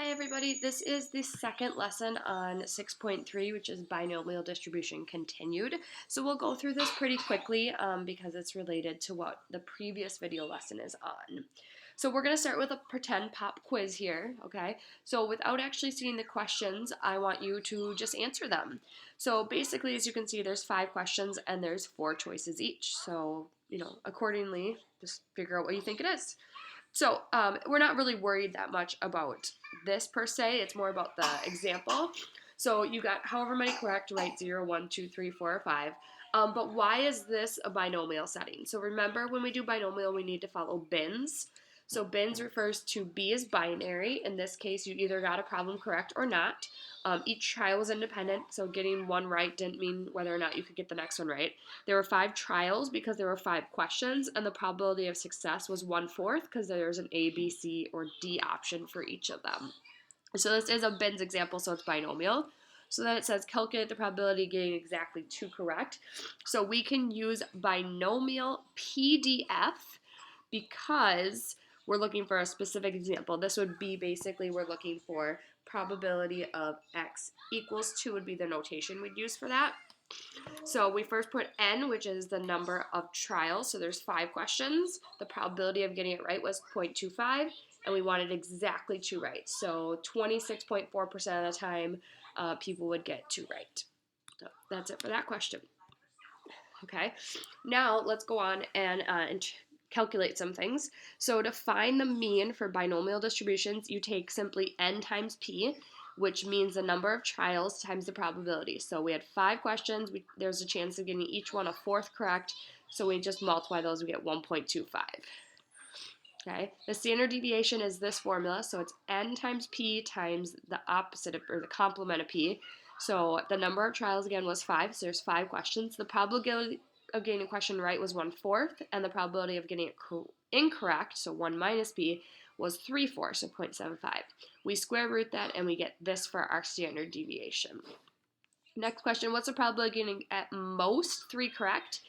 Hi everybody, this is the second lesson on 6.3, which is binomial distribution continued. So we'll go through this pretty quickly because it's related to what the previous video lesson is on. So we're going to start with a pretend pop quiz here, okay? So without actually seeing the questions, I want you to just answer them. So basically, as you can see, there's 5 questions and there's 4 choices each. So, accordingly, just figure out what you think it is. So we're not really worried that much about this per se. It's more about the example. So you got however many correct, right? 0, 1, 2, 3, 4, or 5. But why is this a binomial setting? So remember, when we do binomial, we need to follow bins. So bins refers to B is binary. In this case, you either got a problem correct or not. Each trial was independent, so getting one right didn't mean whether or not you could get the next one right. There were 5 trials because there were 5 questions, and the probability of success was 1/4 because there's an A, B, C, or D option for each of them. So this is a bins example, so it's binomial. So then it says calculate the probability of getting exactly 2 correct. So we can use binomial PDF because we're looking for a specific example. This would be basically we're looking for probability of x equals 2 would be the notation we'd use for that. So we first put n, which is the number of trials. So there's 5 questions. The probability of getting it right was 0.25, and we wanted exactly 2 right. So 26.4% of the time, people would get 2 right. So that's it for that question. Okay, now let's go on and calculate some things. So to find the mean for binomial distributions, you take simply n times p, which means the number of trials times the probability. So we had 5 questions. There's a chance of getting each one a 4th correct. So we just multiply those, we get 1.25. Okay, the standard deviation is this formula. So it's n times p times the opposite of, or the complement of p. So the number of trials again was 5. So there's 5 questions. The probability of getting a question right was 1/4, and the probability of getting it incorrect, so 1 minus p, was 3/4, so 0.75. We square root that and we get this for our standard deviation. Next question, what's the probability of getting at most 3 correct?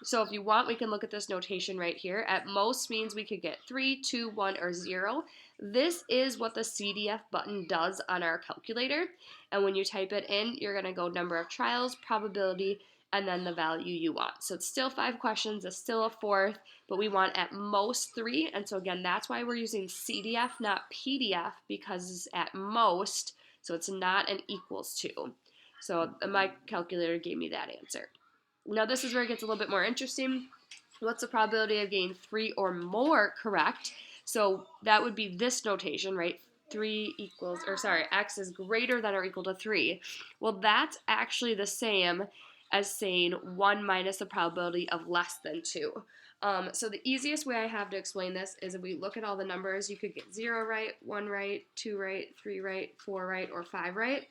So if you want, we can look at this notation right here. At most means we could get 3, 2, 1, or 0. This is what the CDF button does on our calculator. And when you type it in, you're going to go number of trials, probability, and then the value you want. So it's still 5 questions, it's still a 4th, but we want at most 3. And so again, that's why we're using CDF, not PDF, because it's at most, so it's not an equals to. So my calculator gave me that answer. Now this is where it gets a little bit more interesting. What's the probability of getting 3 or more correct? So that would be this notation, right? X is greater than or equal to 3. Well, that's actually the same as saying 1 minus the probability of less than 2. So the easiest way I have to explain this is if we look at all the numbers, you could get 0 right, 1 right, 2 right, 3 right, 4 right, or 5 right.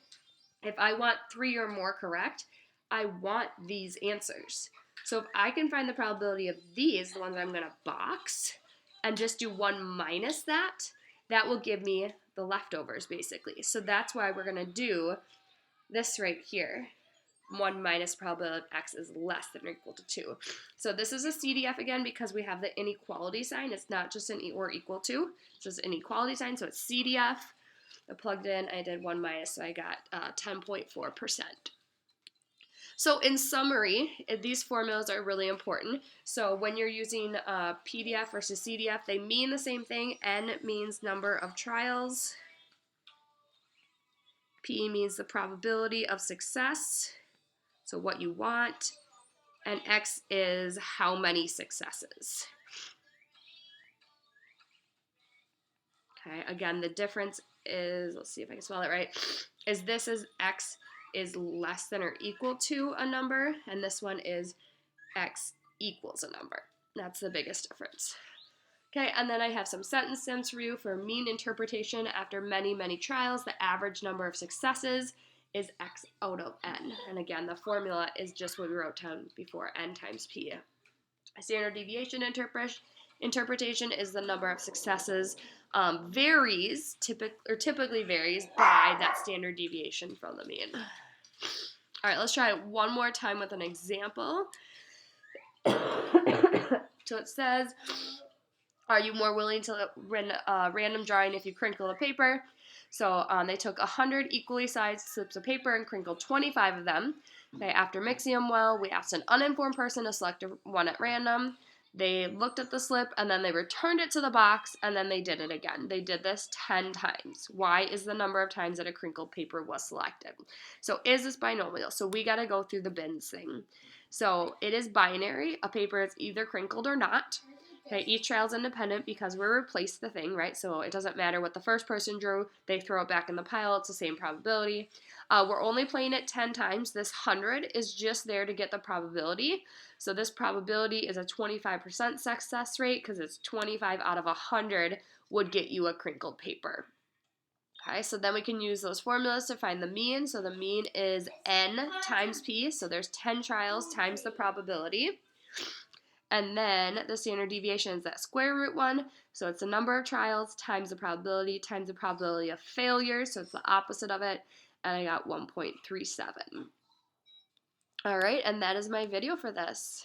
If I want 3 or more correct, I want these answers. So if I can find the probability of these, the ones I'm going to box, and just do 1 minus that, that will give me the leftovers, basically. So that's why we're going to do this right here. 1 minus probability of x is less than or equal to 2. So this is a CDF again because we have the inequality sign. It's not just an or equal to. It's just an equality sign, so it's CDF. I plugged in, I did 1 minus, so I got 10.4%. So in summary, these formulas are really important. So when you're using PDF versus CDF, they mean the same thing. N means number of trials. P means the probability of success, so what you want. And X is how many successes. Okay, again, the difference is, let's see if I can spell it right, is this is X is less than or equal to a number, and this one is X equals a number. That's the biggest difference. Okay, and then I have some sentence stems for you for mean interpretation. After many, many trials, the average number of successes is X out of N. And again, the formula is just what we wrote down before, N times P. A standard deviation interpretation is the number of successes typically varies by that standard deviation from the mean. All right, let's try it one more time with an example. So it says, Are you more willing to random drawing if you crinkle the paper? So they took 100 equally sized slips of paper and crinkled 25 of them. Okay, after mixing them well, we asked an uninformed person to select one at random. They looked at the slip and then they returned it to the box and then they did it again. They did this 10 times. Y is the number of times that a crinkled paper was selected. So is this binomial? So we got to go through the bins thing. So it is binary. A paper is either crinkled or not. Okay, each trial is independent because we replaced the thing, right? So it doesn't matter what the first person drew, they throw it back in the pile, it's the same probability. We're only playing it 10 times. This 100 is just there to get the probability. So this probability is a 25% success rate because it's 25 out of 100 would get you a crinkled paper. Okay, so then we can use those formulas to find the mean. So the mean is n times p, so there's 10 trials times the probability. And then the standard deviation is that square root one. So it's the number of trials times the probability of failure. So it's the opposite of it. And I got 1.37. All right, and that is my video for this.